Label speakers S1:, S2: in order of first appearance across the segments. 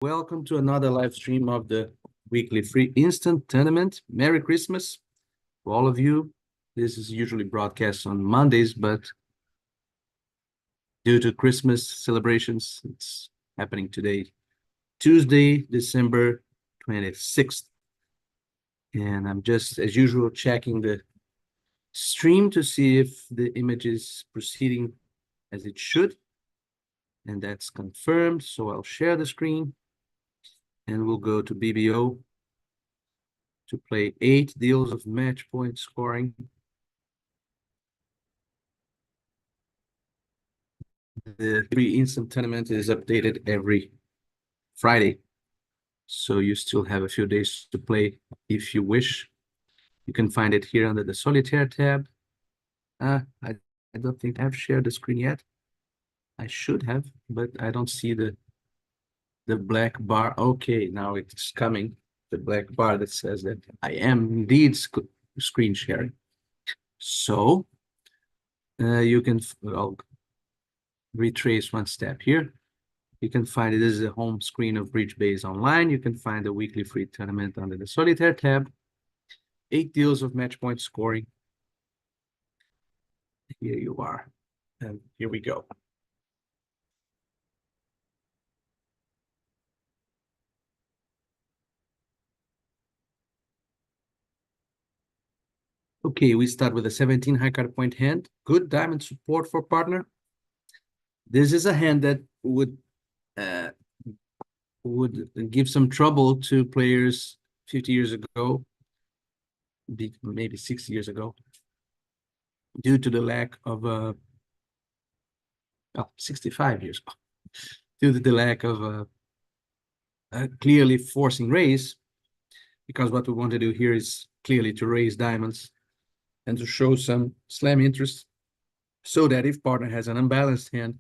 S1: Welcome to another live stream of the weekly free instant tournament. Merry Christmas to all of you. This is usually broadcast on Mondays, but due to Christmas celebrations, it's happening today, Tuesday, December 26th. And I'm just, as usual, checking the stream to see if the image is proceeding as it should. And that's confirmed. So I'll share the screen and we'll go to BBO to play 8 deals of match point scoring. The free instant tournament is updated every Friday. So you still have a few days to play if you wish. You can find it here under the Solitaire tab. I don't think I've shared the screen yet. I should have, but I don't see the black bar. Okay, now it's coming. The black bar that says that I am indeed screen sharing. So you can, I'll retrace one step here. You can find it. This is the home screen of Bridge Base Online. You can find the weekly free tournament under the Solitaire tab. 8 deals of match point scoring. Here you are. And here we go. Okay, we start with a 17 high card point hand. Good diamond support for partner. This is a hand that would give some trouble to players 50 years ago, maybe 60 years ago, due to the lack of 65 years ago, due to the lack of clearly forcing raise, because what we want to do here is clearly to raise diamonds and to show some slam interest, so that if partner has an unbalanced hand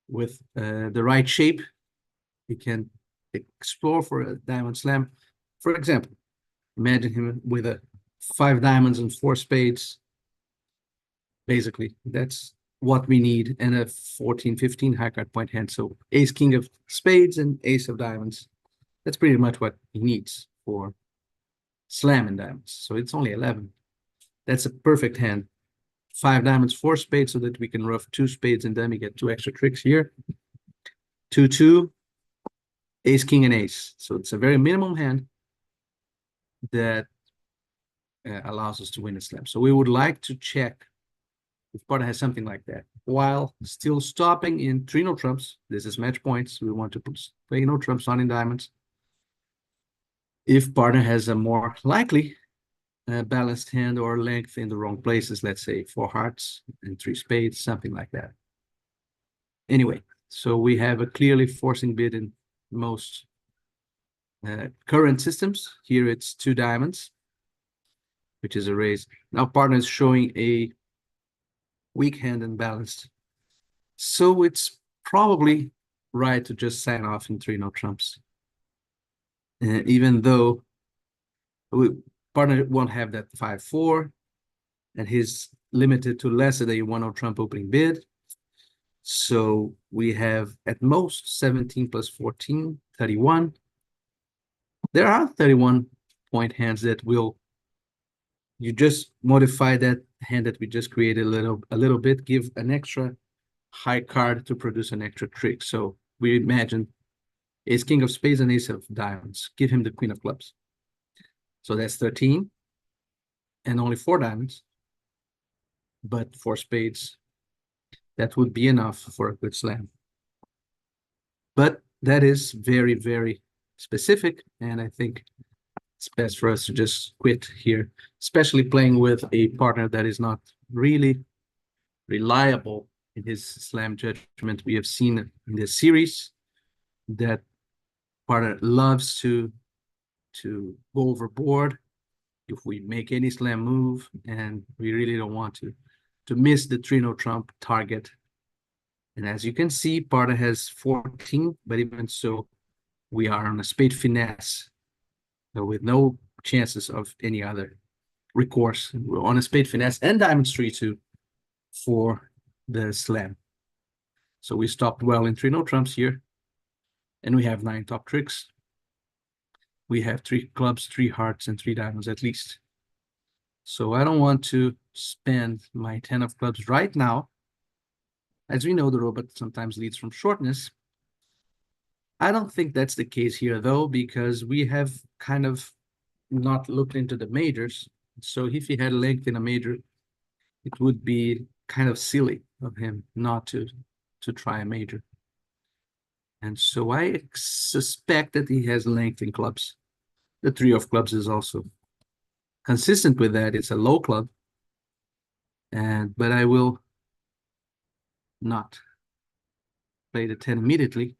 S1: with the right shape, he can explore for a diamond slam. For example, imagine him with a 5 diamonds and 4 spades. Basically, that's what we need, and a 14, 15 high card point hand. So ace, king of spades and ace of diamonds. That's pretty much what he needs for slamming diamonds. So it's only 11. That's a perfect hand. 5 diamonds, 4 spades, so that we can ruff 2 spades and then we get 2 extra tricks here. 2, 2, ace, king, and ace. So it's a very minimum hand that allows us to win a slam. So we would like to check if partner has something like that, while still stopping in 3 no trumps. This is match points. We want to play no trumps on in diamonds. If partner has a more likely balanced hand or length in the wrong places, let's say 4 hearts and 3 spades, something like that. Anyway, so we have a clearly forcing bid in most current systems. Here it's 2 diamonds, which is a raise. Now partner is showing a weak hand and balanced. So it's probably right to just sign off in 3 no trumps. Even though partner won't have that 5-4, and he's limited to less than a 1 no trump opening bid. So we have at most 17 plus 14, 31. There are 31 point hands that will, you just modify that hand that we just created a little bit, give an extra high card to produce an extra trick. So we imagine ace, king of spades and ace of diamonds. Give him the queen of clubs. So that's 13 and only 4 diamonds, but 4 spades. That would be enough for a good slam. But that is very, very specific, and I think it's best for us to just quit here, especially playing with a partner that is not really reliable in his slam judgment. We have seen in this series that partner loves to go overboard if we make any slam move, and we really don't want to miss the 3 no trump target. And as you can see, partner has 14, but even so, we are on a spade finesse, so with no chances of any other recourse. We're on a spade finesse and diamonds 3-2 for the slam. So we stopped well in 3 no trumps here. And we have 9 top tricks. We have 3 clubs, 3 hearts, and 3 diamonds at least. So I don't want to spend my 10 of clubs right now. As we know, the robot sometimes leads from shortness. I don't think that's the case here, though, because we have kind of not looked into the majors. So if he had length in a major, it would be kind of silly of him not to try a major. And so I suspect that he has length in clubs. The 3 of clubs is also consistent with that. It's a low club, but I will not play the 10 immediately.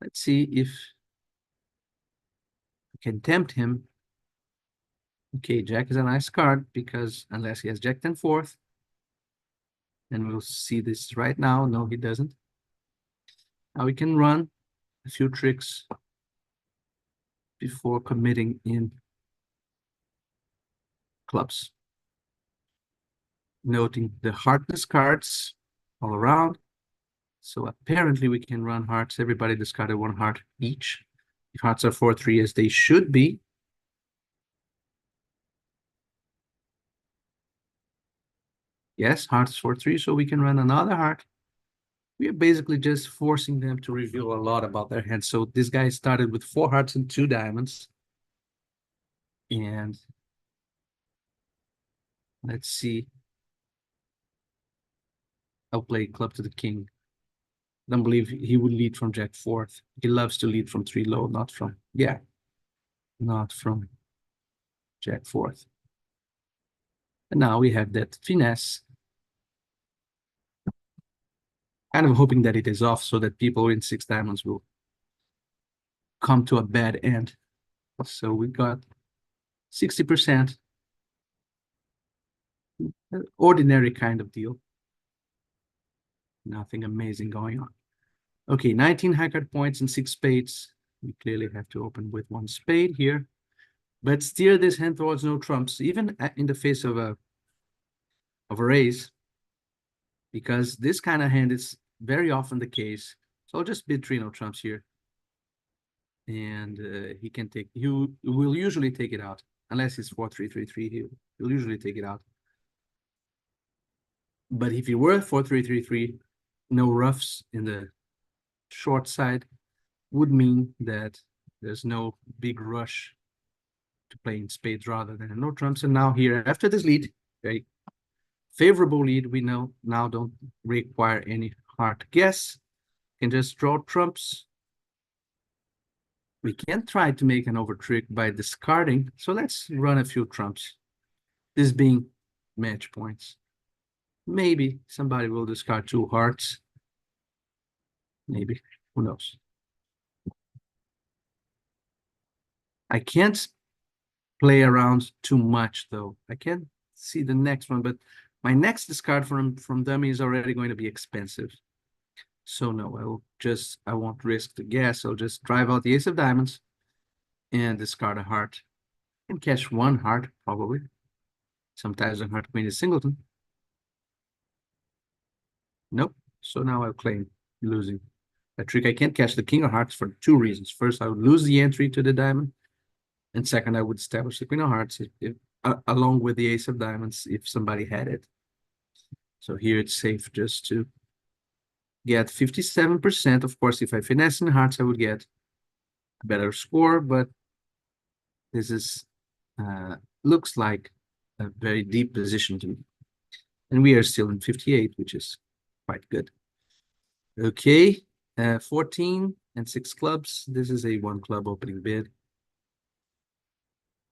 S1: Let's see if we can tempt him. Okay, Jack is a nice card because unless he has Jack 10 fourth, and we'll see this right now. No, he doesn't. Now we can run a few tricks before committing in clubs. Noting the heartless cards all around. So apparently we can run hearts. Everybody discarded 1 heart each. If hearts are 4-3 as they should be. Yes, hearts 4-3, so we can run another heart. We are basically just forcing them to reveal a lot about their hand. So this guy started with 4 hearts and 2 diamonds. And let's see. I'll play club to the king. I don't believe he would lead from Jack 4th. He loves to lead from 3 low, not from Jack 4th. And now we have that finesse. Kind of hoping that it is off so that people in 6 diamonds will come to a bad end. So we got 60%. Ordinary kind of deal. Nothing amazing going on. Okay, 19 high card points and 6 spades. We clearly have to open with 1 spade here. But steer this hand towards no trumps, even in the face of a raise, because this kind of hand is very often the case. So I'll just bid 3 no trumps here. And he will usually take it out. Unless it's 4-3-3-3, he'll usually take it out. But if he were 4-3-3-3, no roughs in the short side would mean that there's no big rush to play in spades rather than no trumps. And now here, after this lead, very favorable lead, we now don't require any hard guess. Can just draw trumps. We can try to make an over trick by discarding. So let's run a few trumps. This being match points. Maybe somebody will discard 2 hearts. Maybe, who knows? I can't play around too much though. I can't see the next one, but my next discard from dummy is already going to be expensive. So no, I won't risk the guess. I'll just drive out the ace of diamonds and discard a heart and cash 1 heart probably. Sometimes a heart queen is singleton. Nope. So now I'll claim losing that trick. I can't cash the king of hearts for 2 reasons. First, I would lose the entry to the diamond. And second, I would establish the queen of hearts along with the ace of diamonds if somebody had it. So here it's safe just to get 57%. Of course, if I finesse in hearts, I would get a better score, but this is looks like a very deep position to me. And we are still in 58, which is quite good. Okay, 14 and 6 clubs. This is a 1 club opening bid.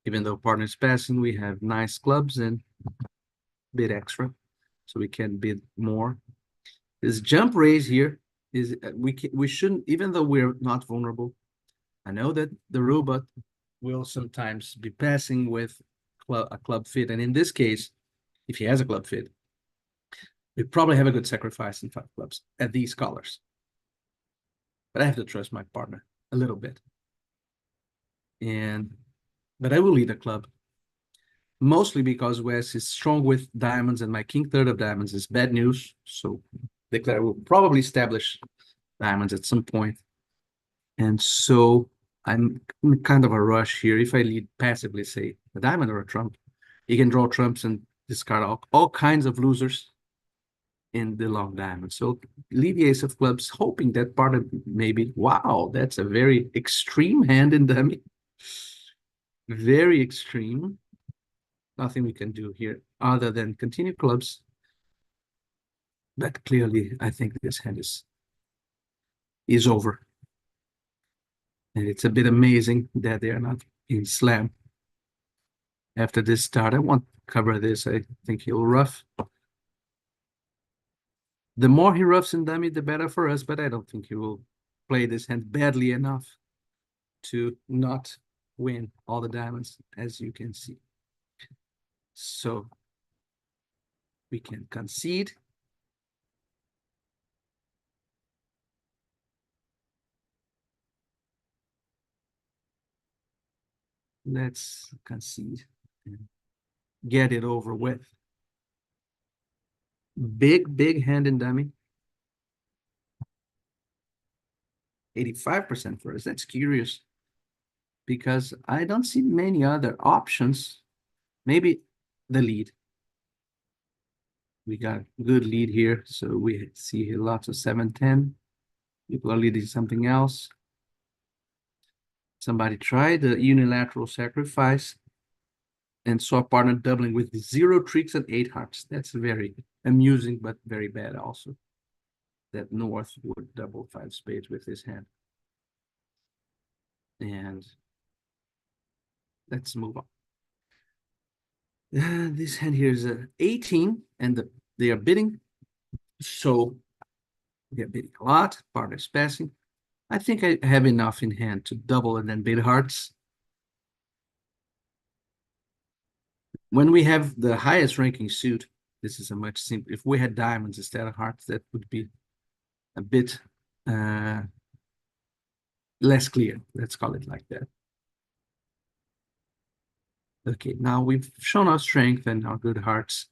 S1: Even though partner's passing, we have nice clubs and bid extra, so we can bid more. This jump raise here is we shouldn't, even though we're not vulnerable. I know that the robot will sometimes be passing with a club fit, and in this case, if he has a club fit, we probably have a good sacrifice in 5 clubs at these colors. But I have to trust my partner a little bit, but I will lead a club. Mostly because Wes is strong with diamonds and my king 3rd of diamonds is bad news. So declare will probably establish diamonds at some point. And so I'm in kind of a rush here. If I lead passively, say a diamond or a trump, you can draw trumps and discard all kinds of losers in the long diamond. So lead the ace of clubs, hoping that part of maybe, wow, that's a very extreme hand in dummy. Very extreme. Nothing we can do here other than continue clubs. But clearly, I think this hand is over. And it's a bit amazing that they are not in slam. After this start, I won't cover this. I think he'll rough. The more he roughs in dummy, the better for us, but I don't think he will play this hand badly enough to not win all the diamonds, as you can see. So we can concede. Let's concede and get it over with. Big hand in dummy. 85% for us. That's curious because I don't see many other options. Maybe the lead. We got a good lead here. So we see here lots of 7-10. People are leading something else. Somebody tried the unilateral sacrifice and saw a partner doubling with 0 tricks and 8 hearts. That's very amusing, but very bad also. That North would double 5 spades with his hand. And let's move on. This hand here is 18, and they are bidding. So they're bidding a lot. Partner's passing. I think I have enough in hand to double and then bid hearts. When we have the highest ranking suit, this is a much simpler. If we had diamonds instead of hearts, that would be a bit less clear. Let's call it like that. Okay, now we've shown our strength and our good hearts.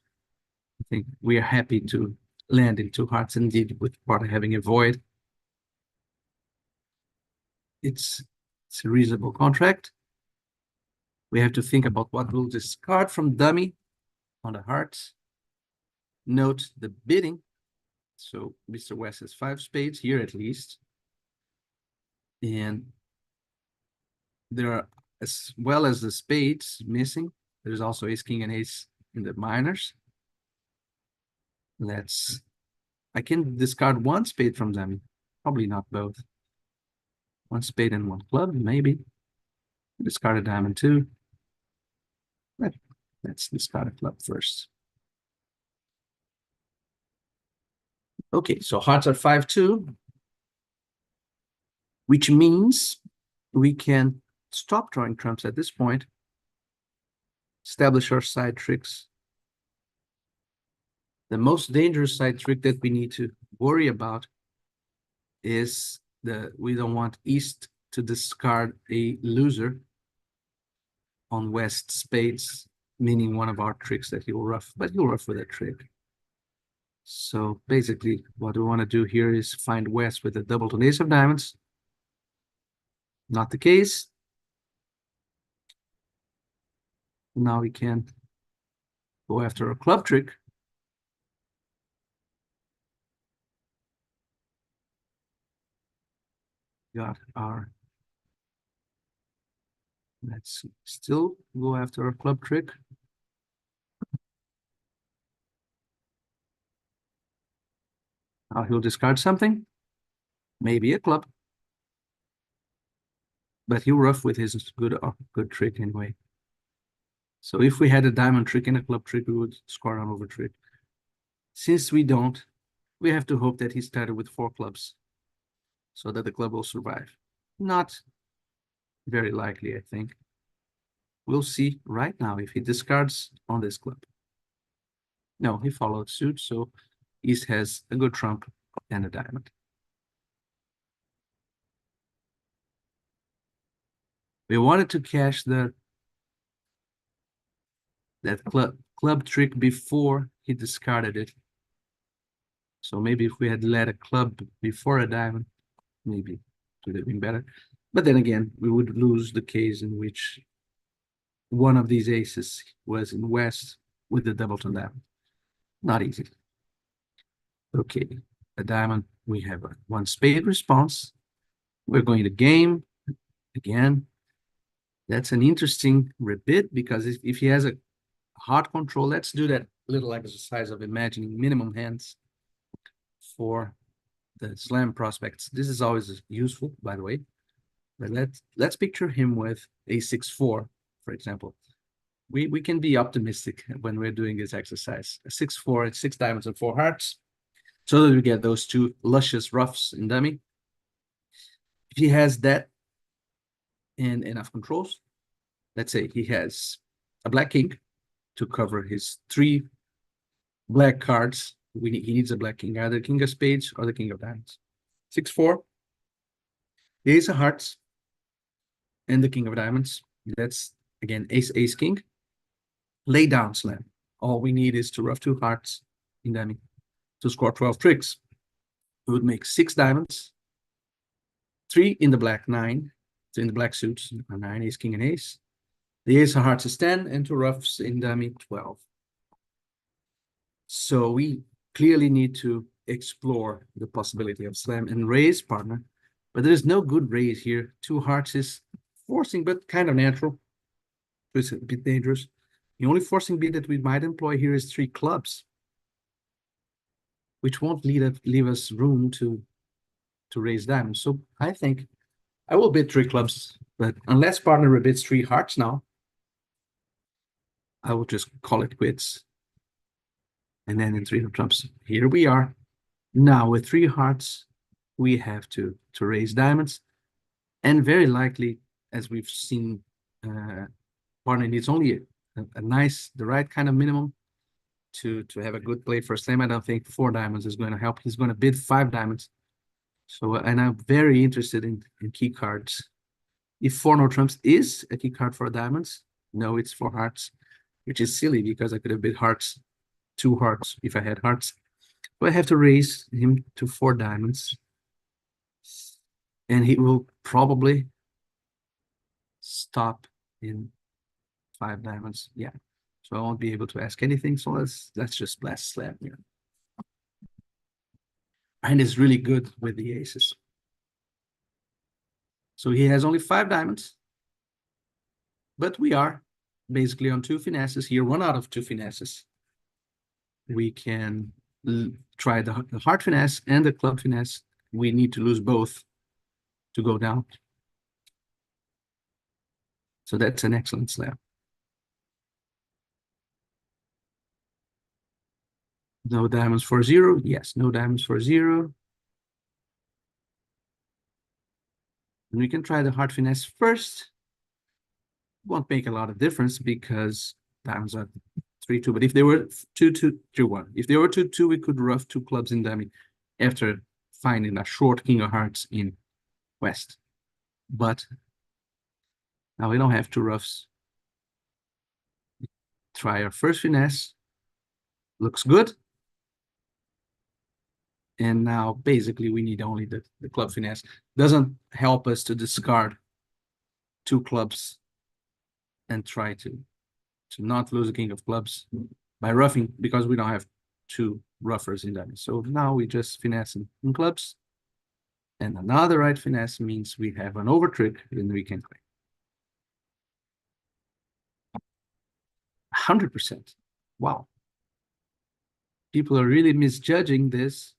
S1: I think we are happy to land in 2 hearts indeed, with partner having a void. It's a reasonable contract. We have to think about what we'll discard from dummy on the hearts. Note the bidding. So Mr. West has 5 spades here at least. And there are, as well as the spades missing, there's also ace, king, and ace in the minors. I can discard 1 spade from dummy. Probably not both. 1 spade and 1 club, maybe. Discard a diamond too. Let's discard a club first. Okay, so hearts are 5-2, which means we can stop drawing trumps at this point, establish our side tricks. The most dangerous side trick that we need to worry about is we don't want East to discard a loser on West spades, meaning one of our tricks that he'll rough, but he'll rough with a trick. So basically what we want to do here is find West with a double to ace of diamonds. Not the case. Now we can go after a club trick. Got our, let's still go after a club trick. Now he'll discard something, maybe a club, but he'll rough with his good trick anyway. So if we had a diamond trick and a club trick, we would score on over trick. Since we don't, we have to hope that he started with 4 clubs so that the club will survive. Not very likely, I think. We'll see right now if he discards on this club. No, he followed suit, so East has a good trump and a diamond. We wanted to cash that club trick before he discarded it. So maybe if we had led a club before a diamond, maybe it would have been better. But then again, we would lose the case in which one of these aces was in West with the doubleton diamond. Not easy. Okay, a diamond, we have a one spade response. We're going to game again. That's an interesting rebid because if he has a hard control, let's do that little exercise of imagining minimum hands for the slam prospects. This is always useful, by the way. But let's picture him with a 6-4, for example. We can be optimistic when we're doing this exercise. A 6-4, 6 diamonds and 4 hearts, so that we get those two luscious ruffs in dummy. If he has that and enough controls, let's say he has a black king to cover his 3 black cards. He needs a black king, either king of spades or the king of diamonds. 6-4, the ace of hearts, and the king of diamonds. That's again ace king. Lay down slam. All we need is to ruff 2 hearts in dummy to score 12 tricks. We would make 6 diamonds, 3 in the black, 9. So in the black suits, 9, ace, king, and ace. The ace of hearts is 10, and 2 ruffs in dummy, 12. So we clearly need to explore the possibility of slam and raise, partner. But there is no good raise here. 2 hearts is forcing, but kind of natural. It's a bit dangerous. The only forcing bid that we might employ here is 3 clubs, which won't leave us room to raise diamonds. So I think I will bid 3 clubs, but unless partner rebids 3 hearts now, I will just call it quits. And then in 3 of trumps, here we are. Now with 3 hearts, we have to raise diamonds. And very likely, as we've seen, partner needs only a nice, the right kind of minimum to have a good play for slam. I don't think 4 diamonds is going to help. He's going to bid 5 diamonds. So, and I'm very interested in key cards. If 4 no trumps is a key card for diamonds, no, it's 4 hearts, which is silly because I could have bid hearts, 2 hearts if I had hearts. But I have to raise him to 4 diamonds. And he will probably stop in 5 diamonds. Yeah. So I won't be able to ask anything. So let's just blast slam here. And it's really good with the aces. So he has only 5 diamonds. But we are basically on 2 finesses here, 1 out of 2 finesses. We can try the heart finesse and the club finesse. We need to lose both to go down. So that's an excellent slam. No diamonds for 0. Yes, no diamonds for 0. And we can try the heart finesse first. Won't make a lot of difference because diamonds are 3-2. But if they were 2-2, 3-1. If they were 2-2, we could ruff 2 clubs in dummy after finding a short king of hearts in West. But now we don't have 2 ruffs. Try our first finesse. Looks good. And now basically we need only the club finesse. Doesn't help us to discard 2 clubs and try to not lose the king of clubs by ruffing, because we don't have 2 ruffers in that. So now we just finesse in clubs. And another right finesse means we have an over trick and we can claim. 100%. Wow. People are really misjudging this.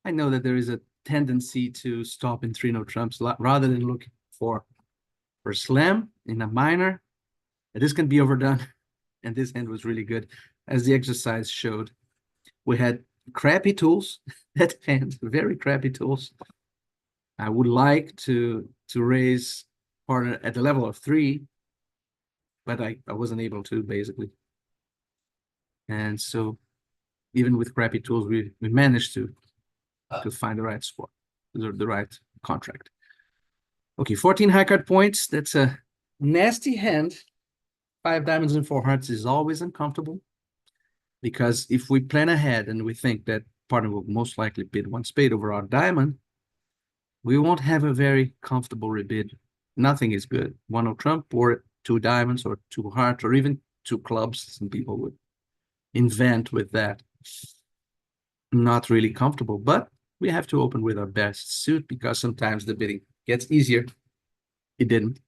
S1: I know that there is a tendency to stop in 3 no trumps rather than look for slam in a minor. This can be overdone. And this hand was really good. As the exercise showed, we had crappy tools. That hand, very crappy tools. I would like to raise partner at the level of 3, but I wasn't able to, basically. And so even with crappy tools, we managed to find the right spot, the right contract. Okay, 14 high card points. That's a nasty hand. 5 diamonds and 4 hearts is always uncomfortable, because if we plan ahead and we think that partner will most likely bid 1 spade over our diamond, we won't have a very comfortable rebid. Nothing is good. One of trump or two diamonds or two hearts or even two clubs. Some people would invent with that. Not really comfortable, but we have to open with our best suit because sometimes the bidding gets easier. It didn't,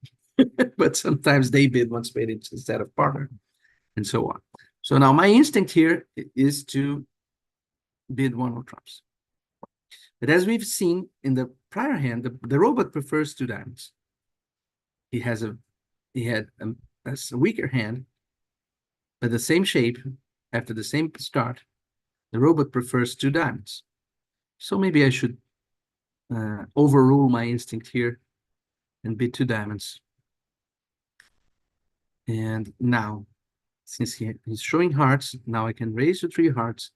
S1: but sometimes they bid one spade instead of partner and so on. So now my instinct here is to bid one of trumps. But as we've seen in the prior hand, the robot prefers two diamonds. He had a weaker hand, but the same shape after the same start. The robot prefers two diamonds. So maybe I should overrule my instinct here and bid two diamonds. And now, since he's showing hearts, now I can raise to three hearts.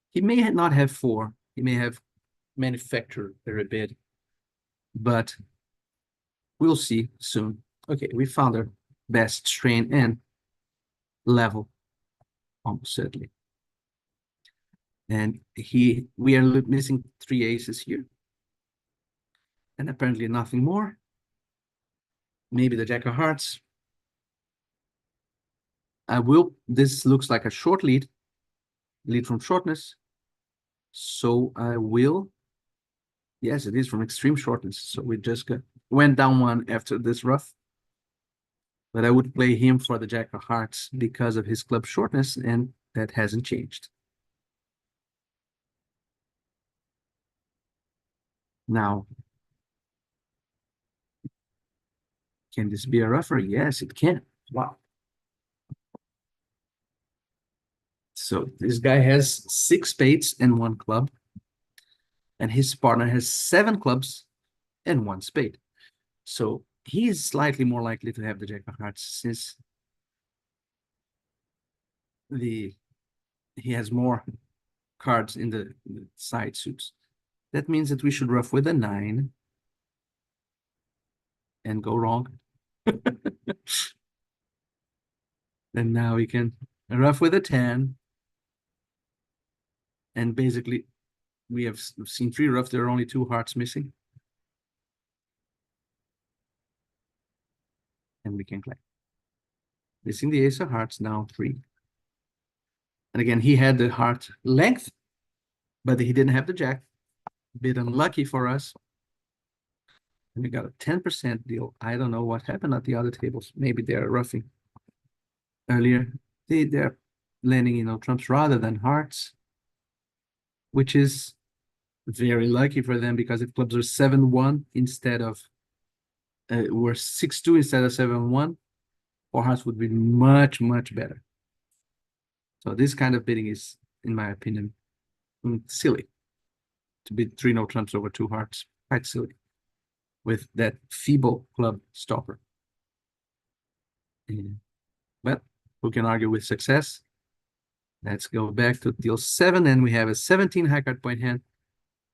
S1: He may not have four. He may have manufactured a bid, but we'll see soon. Okay, we found our best strain and level, almost certainly. And we are missing three aces here. And apparently nothing more. Maybe the jack of hearts. This looks like a short lead from shortness. So I will, yes, it is from extreme shortness. So we just went down one after this rough. But I would play him for the jack of hearts because of his club shortness, and that hasn't changed. Now, can this be a rougher? Yes, it can. Wow. So this guy has six spades and one club, and his partner has seven clubs and one spade. So he is slightly more likely to have the jack of hearts since he has more cards in the side suits. That means that we should rough with a 9 and go wrong. And now we can rough with a 10. And basically, we have seen three rough. There are only two hearts missing. And we can claim. Missing the ace of hearts, now 3. And again, he had the heart length, but he didn't have the jack. Bit unlucky for us. And we got a 10% deal. I don't know what happened at the other tables. Maybe they're roughing earlier. They're landing, trumps rather than hearts, which is very lucky for them because if clubs are 7-1 instead of were 6-2 instead of 7-1, four hearts would be much, much better. So this kind of bidding is, in my opinion, silly. To bid 3 no trumps over 2 hearts, quite silly, with that feeble club stopper. But who can argue with success? Let's go back to deal 7, and we have a 17 high card point hand.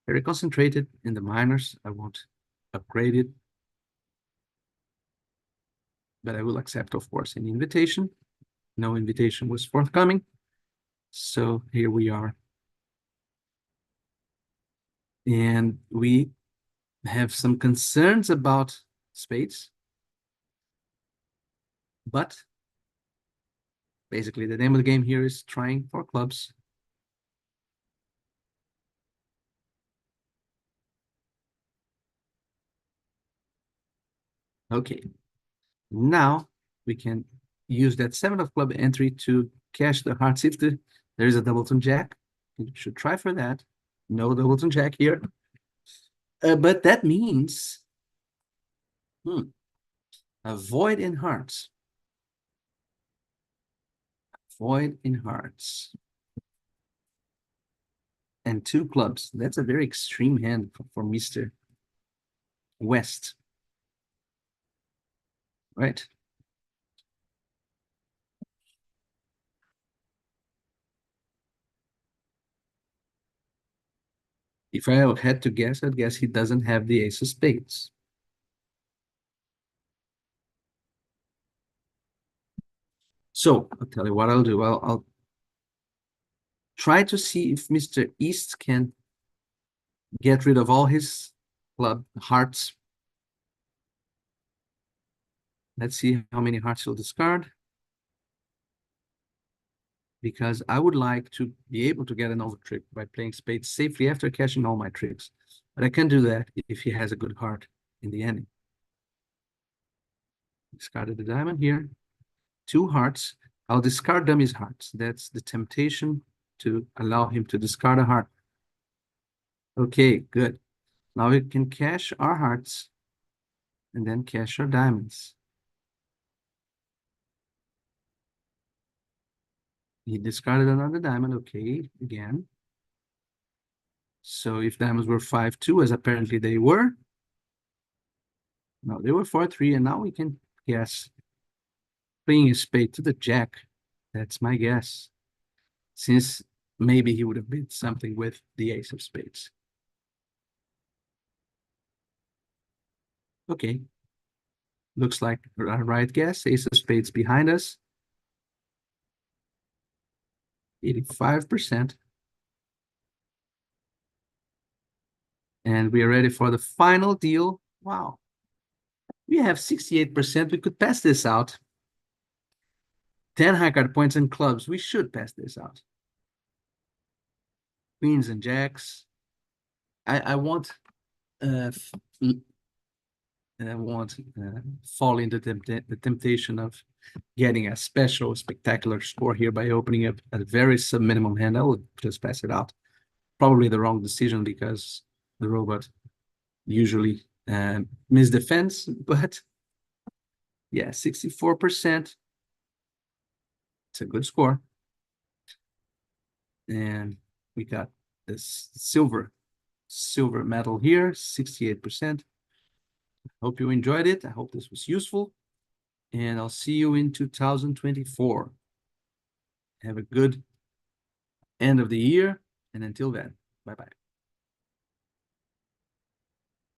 S1: Very concentrated in the minors. I won't upgrade it, but I will accept, of course, an invitation. No invitation was forthcoming. So here we are. And we have some concerns about spades. But basically, the name of the game here is trying for clubs. Okay. Now we can use that 7 of club entry to cash the hearts if there is a doubleton jack. You should try for that. No doubleton jack here. But that means a void in hearts. Void in hearts. And 2 clubs. That's a very extreme hand for Mr. West. Right? If I had to guess, I'd guess he doesn't have the ace of spades. So I'll tell you what I'll do. I'll try to see if Mr. East can get rid of all his club hearts. Let's see how many hearts he'll discard. Because I would like to be able to get an over trick by playing spades safely after cashing all my tricks. But I can't do that if he has a good heart in the ending. Discarded the diamond here. 2 hearts. I'll discard dummy's hearts. That's the temptation to allow him to discard a heart. Okay, good. Now we can cash our hearts and then cash our diamonds. He discarded another diamond. Okay, again. So if diamonds were 5-2, as apparently they were, no, they were 4-3, and now we can guess. Bringing a spade to the jack. That's my guess. Since maybe he would have bid something with the ace of spades. Okay. Looks like a right guess. Ace of spades behind us. 85%. And we are ready for the final deal. Wow. We have 68%. We could pass this out. 10 high card points and clubs. We should pass this out. Queens and jacks. I won't fall into the temptation of getting a special spectacular score here by opening up a very sub-minimum hand. I will just pass it out. Probably the wrong decision because the robot usually misdefends, but yeah, 64%. It's a good score. And we got this silver medal here, 68%. Hope you enjoyed it. I hope this was useful. And I'll see you in 2024. Have a good end of the year. And until then, bye-bye.